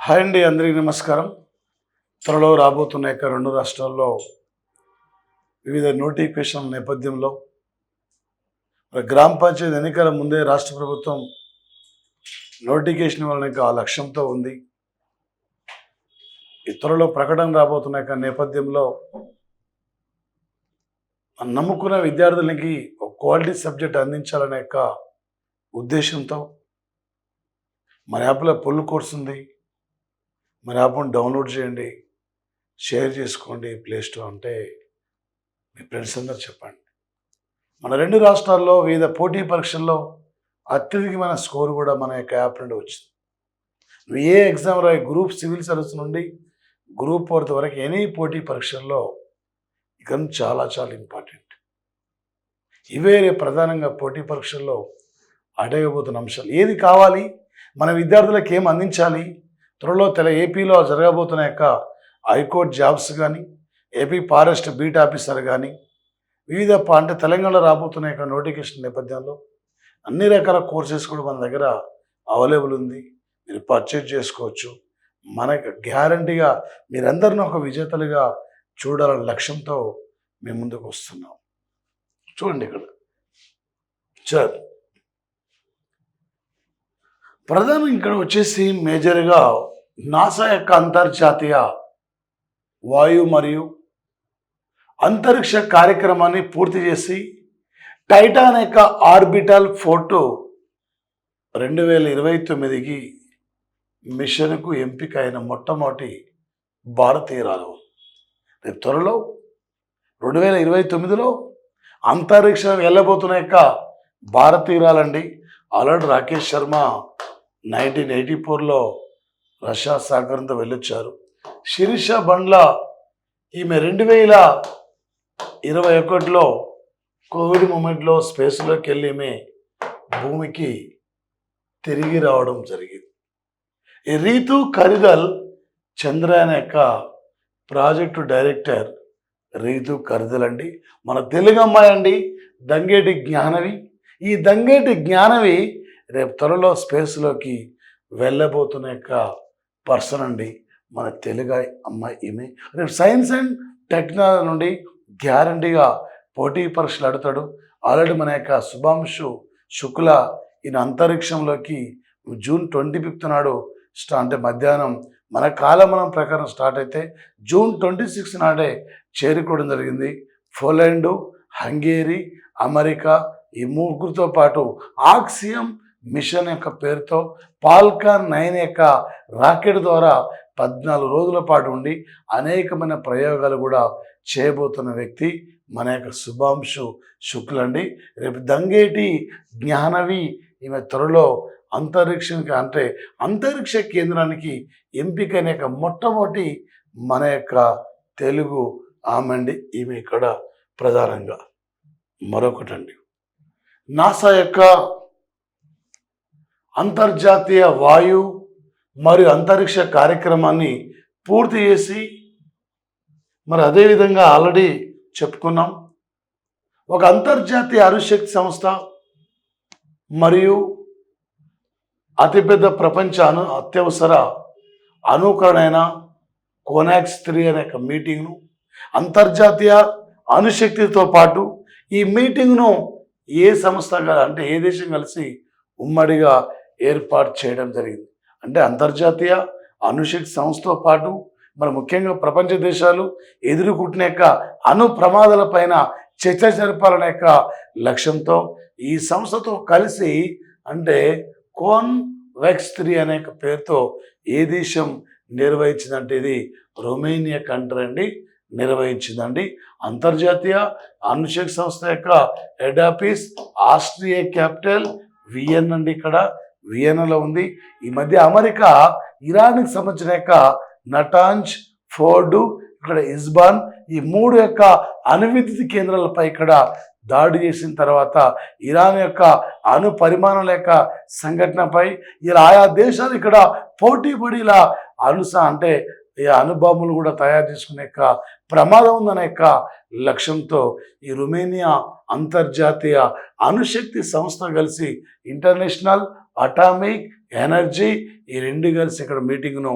Hi అండి, అందరికీ నమస్కారం. త్వరలో రాబోతున్న రెండు రాష్ట్రాల్లో వివిధ నోటిఫికేషన్ల నేపథ్యంలో గ్రామ పంచాయతీ ఎన్నికల ముందే రాష్ట్ర ప్రభుత్వం నోటిఫికేషన్ ఇవ్వాలనే ఆ లక్ష్యంతో ఉంది. ఈ త్వరలో ప్రకటన రాబోతున్న నేపథ్యంలో నమ్ముకున్న విద్యార్థులకి ఒక క్వాలిటీ సబ్జెక్ట్ అందించాలనే ఉద్దేశంతో మన యాప్లో పొల్లు కోర్స్ ఉంది. మన యాప్ను డౌన్లోడ్ చేయండి, షేర్ చేసుకోండి ప్లే స్టోర్ అంటే మీ ఫ్రెండ్స్ అందరూ చెప్పండి. మన రెండు రాష్ట్రాల్లో వివిధ పోటీ పరీక్షల్లో అత్యధికమైన స్కోర్ కూడా మన యాప్ నుండి వచ్చింది. నువ్వు ఏ ఎగ్జామ్ రాయి, గ్రూప్ సివిల్ సర్వీస్ నుండి గ్రూప్ 4 వరకు ఎనీ పోటీ పరీక్షల్లో ఇక చాలా చాలా ఇంపార్టెంట్. ఇవే ప్రధానంగా పోటీ పరీక్షల్లో అడగబోతున్న అంశాలు. ఏది కావాలి, మన విద్యార్థులకు ఏం అందించాలి, త్వరలో ఏపీలో జరగబోతున్న హైకోర్టు జాబ్స్ కానీ, ఏపీ ఫారెస్ట్ బీట్ ఆఫీసర్ కానీ, వివిధ అంటే తెలంగాణలో రాబోతున్న నోటిఫికేషన్ నేపథ్యంలో అన్ని రకాల కోర్సెస్ కూడా మన దగ్గర అవైలబుల్ ఉంది. మీరు పర్చేజ్ చేసుకోవచ్చు. మనకు గ్యారంటీగా మీరందరినీ ఒక విజేతలుగా చూడాలనే లక్ష్యంతో మేము ముందుకు వస్తున్నాం. చూడండి ఇక్కడ సార్, ప్రధానం ఇక్కడ వచ్చేసి మేజర్గా నాసా అంతర్జాతీయ వాయు మరియు అంతరిక్ష కార్యక్రమాన్ని పూర్తి చేసి టైటాన్ ఆర్బిటల్ 4 2029కి మిషన్కు ఎంపిక అయిన మొట్టమొదటి భారతీయురాలు. రేపు త్వరలో 2029లో అంతరిక్షం వెళ్ళబోతున్న భారతీయురాలండి. ఆల్రెడీ రాకేష్ శర్మ 1984లో రష్యా సహకారంతో వెళ్ళొచ్చారు. శిరీష బండ్ల ఈమె 2021లో కోవిడ్ మూమెంట్లో స్పేస్లోకి వెళ్ళి ఈమె భూమికి తిరిగి రావడం జరిగింది. ఈ రీతు కరిదల్ చంద్రయాన్ ప్రాజెక్టు డైరెక్టర్ రీతు కరిదల్ అండి. మన తెలుగు అమ్మాయి అండి, దంగేటి జ్ఞానవి. ఈ దంగేటి జ్ఞానవి రేపు త్వరలో స్పేస్లోకి వెళ్ళబోతున్న పర్సన్ అండి, మన తెలుగు అమ్మాయి. ఈమె రేపు సైన్స్ అండ్ టెక్నాలజీ నుండి గ్యారంటీగా పోటీ పరీక్షలు అడుగుతాడు. ఆల్రెడీ మన శుభాంశు శుక్ల ఈయన అంతరిక్షంలోకి జూన్ 25 నాడు అంటే మధ్యాహ్నం మన కాలమానం ప్రకారం స్టార్ట్ అయితే జూన్ 26 నాడే చేరుకోవడం జరిగింది. పోలాండ్, హంగేరీ, అమెరికా ఈ ముగ్గురితో పాటు ఆక్సియం మిషన్ పేరుతో ఫాల్కన్ 9 రాకెట్ ద్వారా 14 రోజుల పాటు ఉండి అనేకమైన ప్రయోగాలు కూడా చేయబోతున్న వ్యక్తి మన శుభాంశు శుక్ల అండి. రేపు దంగేటి జ్ఞానవి ఈమె త్వరలో అంతరిక్షానికి అంటే అంతరిక్ష కేంద్రానికి ఎంపికైన మొట్టమొదటి మన తెలుగు ఆమె అండి. ఈమె ఇక్కడ ప్రధానంగా మరొకటండి, నాసా అంతర్జాతీయ వాయు మరియు అంతరిక్ష కార్యక్రమాన్ని పూర్తి చేసి మరి అదేవిధంగా ఆల్రెడీ చెప్పుకున్నాం, ఒక అంతర్జాతీయ అణుశక్తి సంస్థ మరియు అతిపెద్ద ప్రపంచ అత్యవసర అనుకరణైన కోనాక్స్ 3 అనే మీటింగ్ను అంతర్జాతీయ అణుశక్తితో పాటు ఈ మీటింగ్ను ఏ సంస్థ అంటే ఏ దేశం కలిసి ఉమ్మడిగా ఏర్పాటు చేయడం జరిగింది. అంటే అంతర్జాతీయ అణుశక్తి సంస్థతో పాటు మరి ముఖ్యంగా ప్రపంచ దేశాలు ఎదుర్కొంటున్న అణు ప్రమాదాలపైన చర్చ జరపాలనే లక్ష్యంతో ఈ సంస్థతో కలిసి అంటే కోన్వెక్స్ 3 అనే పేరుతో ఏ దేశం నిర్వహించిందంటే ఇది రొమేనియా కంట్రీ అండి నిర్వహించిందండి. అంతర్జాతీయ అణుశక్తి సంస్థ head office Austria capital Vienna అండి, ఇక్కడ వియన్నాలో ఉంది. ఈ మధ్య అమెరికా ఇరాన్కి సంబంధించిన నటాంజ్, ఫోర్డు, ఇక్కడ ఇస్బాన్ ఈ 3 అణు విద్యుత్ కేంద్రాలపై ఇక్కడ దాడి చేసిన తర్వాత ఇరాన్ అణు పరిమాణాల సంఘటనపై ఇలా ఆయా దేశాలు ఇక్కడ పోటీ పడి ఇలా అంటే ఈ అణుబాంబులు కూడా తయారు చేసుకునే యొక్క ప్రమాదం ఉందనే యొక్క లక్ష్యంతో ఈ రొమేనియా అంతర్జాతీయ అణుశక్తి సంస్థ కలిసి ఇంటర్నేషనల్ అటామిక్ ఎనర్జీ ఈ రెండు కలిసి ఇక్కడ మీటింగ్ను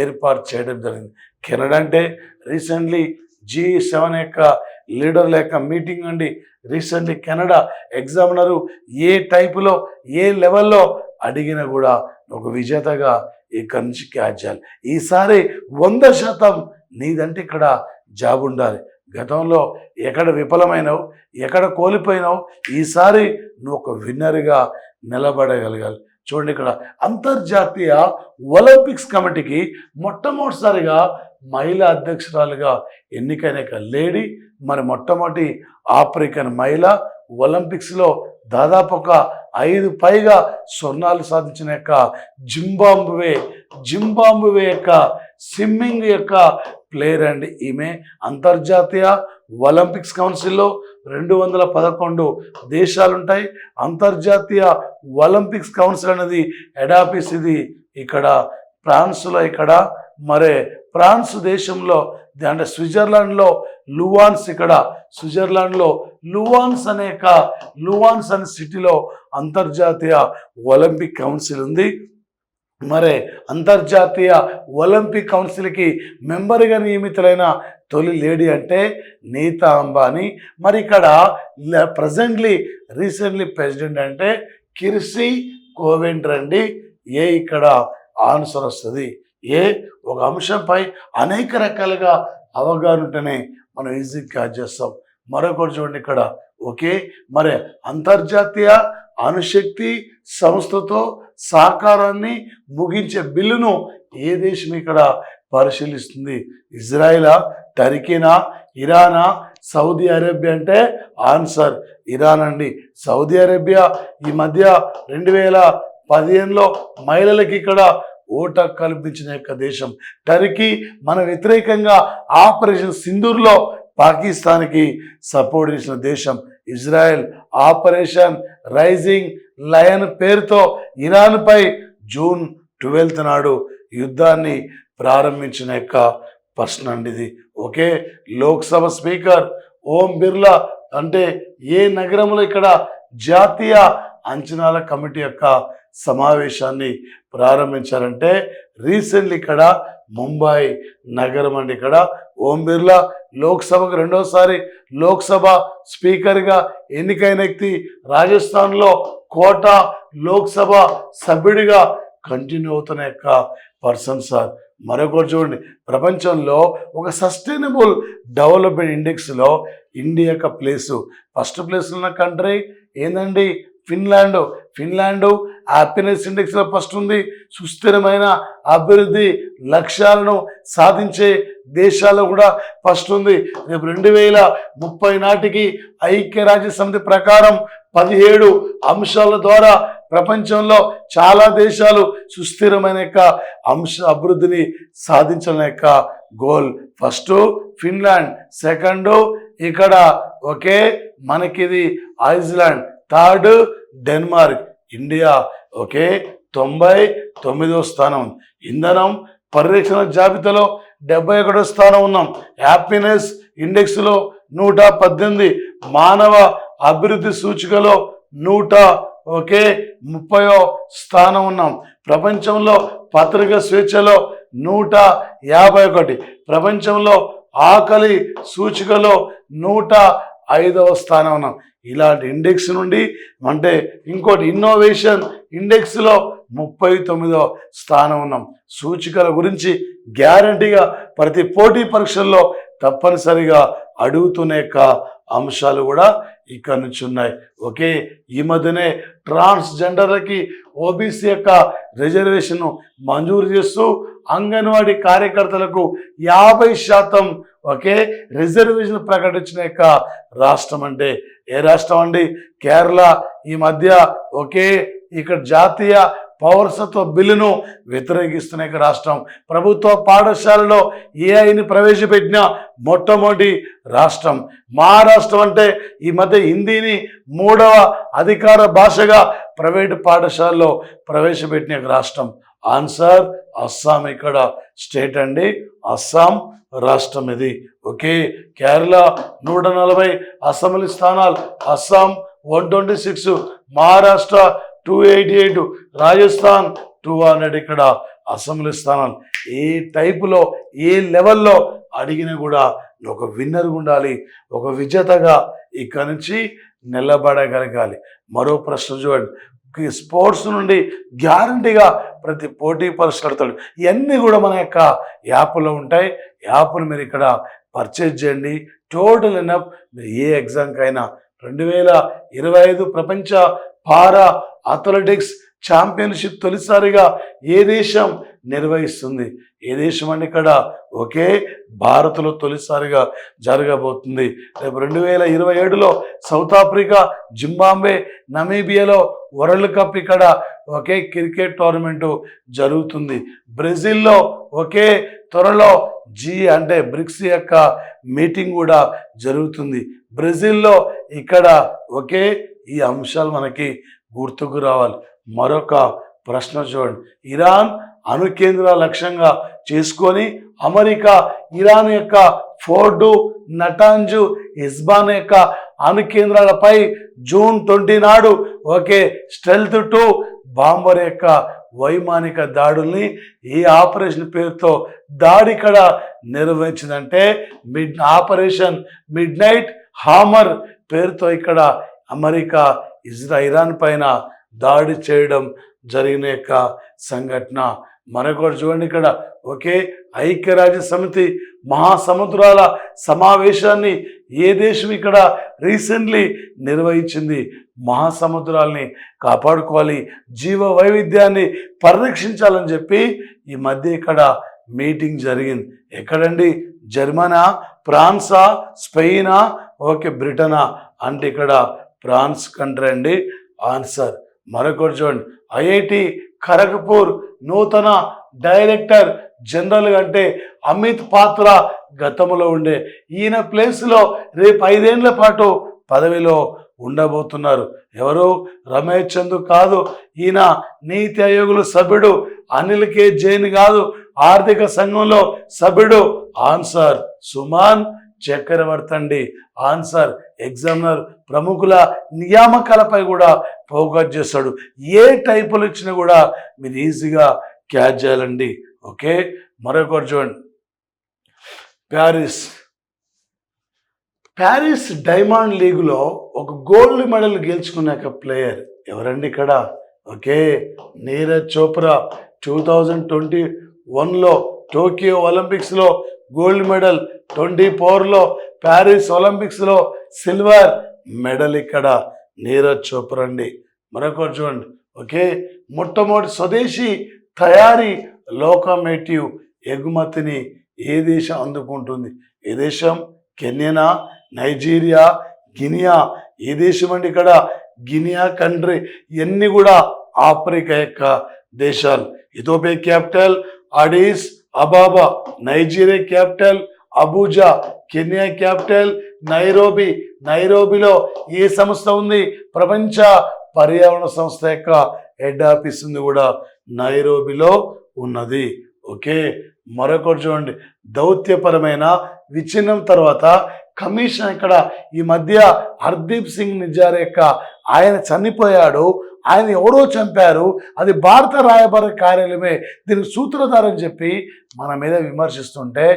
ఏర్పాటు చేయడం జరిగింది. కెనడా అంటే రీసెంట్లీ G7 యొక్క లీడర్ల యొక్క మీటింగ్ అండి. రీసెంట్లీ కెనడా ఎగ్జామినరు ఏ టైపులో ఏ లెవెల్లో అడిగినా కూడా ఒక విజేతగా ఇక్కడి నుంచి క్యాచ్ చేయాలి. ఈసారి 100% నీదంటే ఇక్కడ జాబ్ ఉండాలి. గతంలో ఎక్కడ విఫలమైనావు, ఎక్కడ కోల్పోయినావు, ఈసారి నువ్వు ఒక విన్నర్గా నిలబడగలగాలి. చూడండి, ఇక్కడ అంతర్జాతీయ ఒలింపిక్స్ కమిటీకి మొట్టమొదటిసారిగా మహిళా అధ్యక్షురాలుగా ఎన్నికైన లేడీ, మరి మొట్టమొదటి ఆఫ్రికన్ మహిళ, ఒలింపిక్స్లో దాదాపు ఒక 5 పైగా స్వర్ణాలు సాధించిన యొక్క జింబాబ్వే యొక్క స్విమ్మింగ్ యొక్క ప్లేయర్ అండి ఈమె. అంతర్జాతీయ ఒలింపిక్స్ కౌన్సిల్లో 211 దేశాలు ఉంటాయి. అంతర్జాతీయ ఒలింపిక్స్ కౌన్సిల్ అనేది హెడ్ ఆఫీస్ ఇది ఇక్కడ ఫ్రాన్స్లో, ఇక్కడ మరి ఫ్రాన్స్ దేశంలో అంటే స్విట్జర్లాండ్లో లువాన్స్, ఇక్కడ స్విట్జర్లాండ్లో లువాన్స్ అనే సిటీలో అంతర్జాతీయ ఒలింపిక్ కౌన్సిల్ ఉంది. మరి అంతర్జాతీయ ఒలింపిక్ కౌన్సిల్కి మెంబర్గా నియమితులైన తొలి లేడీ అంటే నీతా అంబానీ. మరి ఇక్కడ రీసెంట్లీ ప్రెసిడెంట్ అంటే కిర్సీ కోవెంట్ రండి. ఇక్కడ ఆన్సర్ వస్తుంది. ఒక అంశంపై అనేక రకాలుగా అవగాహన ఉంటేనే మనం ఈజీగా క్యాచ్ చేస్తాం. మరొకటి చూడండి ఇక్కడ మరి అంతర్జాతీయ అణుశక్తి సంస్థతో సహకారాన్ని ముగించే బిల్లును ఏ దేశం ఇక్కడ పరిశీలిస్తుంది? ఇజ్రాయిలా, టర్కీనా, ఇరానా, సౌదీ అరేబియా అంటే ఆన్సర్ ఇరాన్ అండి. సౌదీ అరేబియా ఈ మధ్య 2015లో మహిళలకి ఇక్కడ ఓటు కల్పించిన యొక్క దేశం. టర్కీ మన వ్యతిరేకంగా ఆపరేషన్ సింధూర్లో పాకిస్తాన్కి సపోర్ట్ చేసిన దేశం. ఇజ్రాయెల్ ఆపరేషన్ రైజింగ్ లయన్ పేరుతో ఇరాన్పై జూన్ 12 నాడు యుద్ధాన్ని ప్రారంభించిన యొక్క పర్సన్ అండి ఇది. లోక్సభ స్పీకర్ ఓం బిర్లా అంటే ఏ నగరంలో ఇక్కడ జాతీయ అంచనాల కమిటీ యొక్క సమావేశాన్ని ప్రారంభించారంటే రీసెంట్లీ ఇక్కడ ముంబై నగరం అండి. ఇక్కడ ఓం బిర్లా లోక్సభకు 2వసారి లోక్సభ స్పీకర్గా ఎన్నికైన వ్యక్తి. రాజస్థాన్లో కోటా లోక్సభ సభ్యుడిగా కంటిన్యూ అవుతున్న యొక్క పర్సన్ సార్. మరొకటి చూడండి, ప్రపంచంలో ఒక సస్టైనబుల్ డెవలప్మెంట్ ఇండెక్స్లో ఇండియా యొక్క ప్లేసు ఫస్ట్ ప్లేస్లో ఉన్న కంట్రీ ఏందండి? ఫిన్లాండ్ హ్యాపీనెస్ ఇండెక్స్లో ఫస్ట్ ఉంది. సుస్థిరమైన అభివృద్ధి లక్ష్యాలను సాధించే దేశాల్లో కూడా ఫస్ట్ ఉంది. రేపు 2030 నాటికి ఐక్యరాజ్య సమితి ప్రకారం 17 అంశాల ద్వారా ప్రపంచంలో చాలా దేశాలు సుస్థిరమైన యొక్క అభివృద్ధిని సాధించాలనే యొక్క గోల్. ఫస్ట్ ఫిన్లాండ్, సెకండ్ ఇక్కడ మనకిది ఐస్లాండ్, థర్డ్ డెన్మార్క్, ఇండియా 99వ స్థానం. ఇంధనం పరిరక్షణ జాబితాలో 71వ స్థానం ఉన్నాం. హ్యాపీనెస్ ఇండెక్స్లో 118, మానవ అభివృద్ధి సూచికలో 130వ స్థానం ఉన్నాం. ప్రపంచంలో పత్రిక స్వేచ్ఛలో 151, ప్రపంచంలో ఆకలి సూచికలో 105వ స్థానం ఉన్నాం. ఇలాంటి ఇండెక్స్ నుండి అంటే ఇంకోటి ఇన్నోవేషన్ ఇండెక్స్లో 39వ స్థానం ఉన్నాం. సూచికల గురించి గ్యారంటీగా ప్రతి పోటీ పరీక్షల్లో తప్పనిసరిగా అడుగుతున్న యొక్క అంశాలు కూడా ఇక్కడ నుంచి ఉన్నాయి. ఈ మధ్యనే ట్రాన్స్జెండర్లకి ఓబీసీ యొక్క రిజర్వేషన్ మంజూరు చేస్తూ అంగన్వాడీ కార్యకర్తలకు 50% రిజర్వేషన్ ప్రకటించిన యొక్క రాష్ట్రం అంటే ఏ రాష్ట్రం అండి? కేరళ. ఈ మధ్య ఇక్కడ జాతీయ పౌరసత్వ బిల్లును వ్యతిరేకిస్తున్న రాష్ట్రం. ప్రభుత్వ పాఠశాలలో ఏఐని ప్రవేశపెట్టిన మొట్టమొదటి రాష్ట్రం మహారాష్ట్రం. అంటే ఈ మధ్య హిందీని 3వ అధికార భాషగా ప్రైవేటు పాఠశాలలో ప్రవేశపెట్టిన రాష్ట్రం. ఆన్సర్ అస్సాం ఇక్కడ స్టేట్ అండి, అస్సాం రాష్ట్రం ఇది. ఓకే, కేరళ 140 అసెంబ్లీ స్థానాలు, అస్సాం 126, మహారాష్ట్ర 288, రాజస్థాన్ 200 ఇక్కడ అసెంబ్లీ స్థానాలు. ఏ టైపులో ఏ లెవెల్లో అడిగినా కూడా ఒక విన్నర్ ఉండాలి, ఒక విజేతగా ఇక్కడ నుంచి నిలబడగలగాలి. మరో ప్రశ్న చూడండి, స్పోర్ట్స్ నుండి గ్యారంటీగా ప్రతి పోటీ పరీక్షలు అడతాడు. ఇవన్నీ కూడా మన యొక్క యాప్లో ఉంటాయి. యాప్ను మీరు ఇక్కడ పర్చేజ్ చేయండి. టోటల్ ఎనఫ్ మీరు ఏ ఎగ్జామ్కైనా 2025 ప్రపంచ పారా అథ్లెటిక్స్ ఛాంపియన్షిప్ తొలిసారిగా ఏ దేశం నిర్వహిస్తుంది? ఏ దేశం అండి ఇక్కడ? ఓకే, భారత్లో తొలిసారిగా జరగబోతుంది. రేపు 2027లో సౌత్ ఆఫ్రికా, జింబాబ్వే, నమీబియాలో వరల్డ్ కప్ ఇక్కడ ఒకే క్రికెట్ టోర్నమెంటు జరుగుతుంది. బ్రెజిల్లో ఒకే త్వరలో అంటే బ్రిక్స్ యొక్క మీటింగ్ కూడా జరుగుతుంది. బ్రెజిల్లో ఇక్కడ ఒకే ఈ అంశాలు మనకి గుర్తుకు రావాలి. మరొక ప్రశ్న చూడండి, ఇరాన్ అణు కేంద్ర లక్ష్యంగా చేసుకొని అమెరికా ఇరాన్ యొక్క ఫోర్డు, నటాంజు, ఇస్బాన్ యొక్క అణు కేంద్రాలపై జూన్ 20 నాడు ఒకే స్టెల్త్ 2 బాంబర్ యొక్క వైమానిక దాడుల్ని ఈ ఆపరేషన్ పేరుతో దాడి ఇక్కడ నిర్వహించిందంటే ఆపరేషన్ మిడ్ నైట్ హామర్ పేరుతో ఇక్కడ అమెరికా ఇరాన్ పైన దాడి చేయడం జరిగిన యొక్క సంఘటన. మరొకటి చూడండి, ఇక్కడ ఒకే ఐక్యరాజ్య సమితి మహాసముద్రాల సమావేశాన్ని ఏ దేశం ఇక్కడ రీసెంట్లీ నిర్వహించింది? మహాసముద్రాల్ని కాపాడుకోవాలి, జీవ వైవిధ్యాన్ని పరిరక్షించాలని చెప్పి ఈ మధ్య ఇక్కడ మీటింగ్ జరిగింది. ఎక్కడండి? జర్మనా, ఫ్రాన్సా, స్పెయినా, ఓకే బ్రిటనా అంటే ఇక్కడ ఫ్రాన్స్ కంట్రీ అండి ఆన్సర్. మరొకటి చూడండి, ఐఐటి ఖరగ్పూర్ నూతన డైరెక్టర్ జనరల్ అంటే అమిత్ పాత్ర గతంలో ఉండే, ఈయన ప్లేస్లో రేపు 5 ఏళ్ల పాటు పదవిలో ఉండబోతున్నారు. ఎవరు? రమేష్ చంద్ కాదు, ఈయన నీతి ఆయోగులు సభ్యుడు. అనిల్ కే జైన్ కాదు, ఆర్థిక సంఘంలో సభ్యుడు. ఆన్సర్ సుమాన్ చక్రవర్తి అండి ఆన్సర్. ఎగ్జామినర్ ప్రముఖుల నియామకాలపై కూడా ఫోకస్ చేస్తాడు. ఏ టైపులు ఇచ్చినా కూడా మీరు ఈజీగా క్యాచ్ చేయాలండి. ఓకే, మరొకటి చూడండి, ప్యారిస్ డైమండ్ లీగ్లో ఒక గోల్డ్ మెడల్ గెలుచుకున్న ప్లేయర్ ఎవరండి ఇక్కడ? ఓకే, నీరజ్ చోప్రా 2021లో టోక్యో ఒలింపిక్స్లో గోల్డ్ మెడల్, 24లో ప్యారిస్ ఒలింపిక్స్లో సిల్వర్ మెడల్ ఇక్కడ నీరజ్ చోప్రా అండి. మరొకటి చూడండి, ఓకే మొట్టమొదటి స్వదేశీ తయారీ లోకోమోటివ్ ఎగుమతిని ఏ దేశం అందుకుంటుంది? ఏ దేశం? Kenya, Nigeria, Guinea. ఏ దేశం అండి ఇక్కడ? Guinea country. ఇవన్నీ కూడా ఆఫ్రికా యొక్క దేశాలు. Ethiopia capital Addis Ababa, Nigeria capital Abuja, Kenya capital Nairobi. నైరోబిలో ఏ సంస్థ ఉంది? ప్రపంచ పర్యావరణ సంస్థ యొక్క హెడ్ ఆఫీస్ ఉంది కూడా నైరోబిలో ఉన్నది. ఓకే, మరొకటి చూడండి, దౌత్యపరమైన విచ్ఛిన్నం తర్వాత కమిషన్ ఇక్కడ ఈ మధ్య హర్దీప్ సింగ్ నిజ్జార్ యొక్క ఆయన చనిపోయాడు, ఆయన ఎవరో చంపారు, అది భారత రాయబార కార్యాలయమే దీనికి సూత్రధారని చెప్పి మన మీద విమర్శిస్తుంటే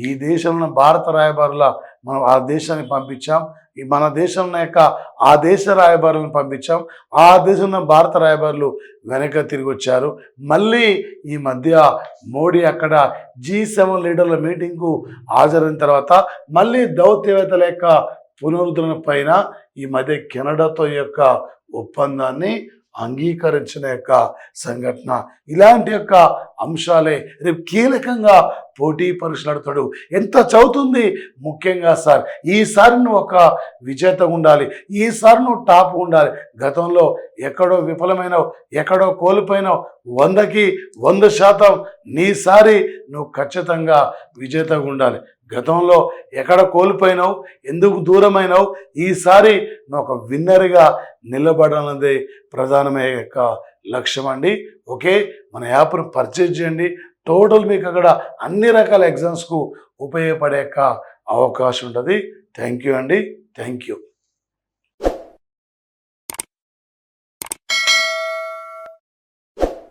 ఈ దేశంలో భారత రాయబారుల మనం ఆ దేశాన్ని పంపించాం, మన దేశంలో యొక్క ఆ దేశ రాయబారులను పంపించాం, ఆ దేశంలో భారత రాయబారులు వెనక తిరిగి వచ్చారు. మళ్ళీ ఈ మధ్య మోడీ అక్కడ G7 లీడర్ల మీటింగ్కు హాజరైన తర్వాత మళ్ళీ దౌత్యవేత్తల యొక్క పునరుద్ధరణ పైన ఈ మధ్య కెనడాతో యొక్క ఒప్పందాన్ని అంగీకరించిన యొక్క సంఘటన. ఇలాంటి యొక్క అంశాలే రేపు కీలకంగా పోటీ పరీక్షలు నడుతాడు. ఎంత చదువుతుంది ముఖ్యంగా సార్, ఈసారి నువ్వు ఒక విజేత ఉండాలి, ఈసారి నువ్వు టాప్ ఉండాలి. గతంలో ఎక్కడో విఫలమైనవు, ఎక్కడో కోల్పోయినావు, 100కి 100% నీసారి నువ్వు ఖచ్చితంగా విజేతగా ఉండాలి. గతంలో ఎక్కడ కోల్పోయినావు, ఎందుకు దూరమైనావు, ఈసారి నువ్వు ఒక విన్నర్గా నిలబడాలన్నదే ప్రధానమైన యొక్క లక్ష్యం అండి. ఓకే, మన యాప్ను పర్చేజ్ చేయండి. టోటల్ మీకు అక్కడ అన్ని రకాల ఎగ్జామ్స్కు ఉపయోగపడే అవకాశం ఉంటుంది. థ్యాంక్ యూ అండి. Thank you.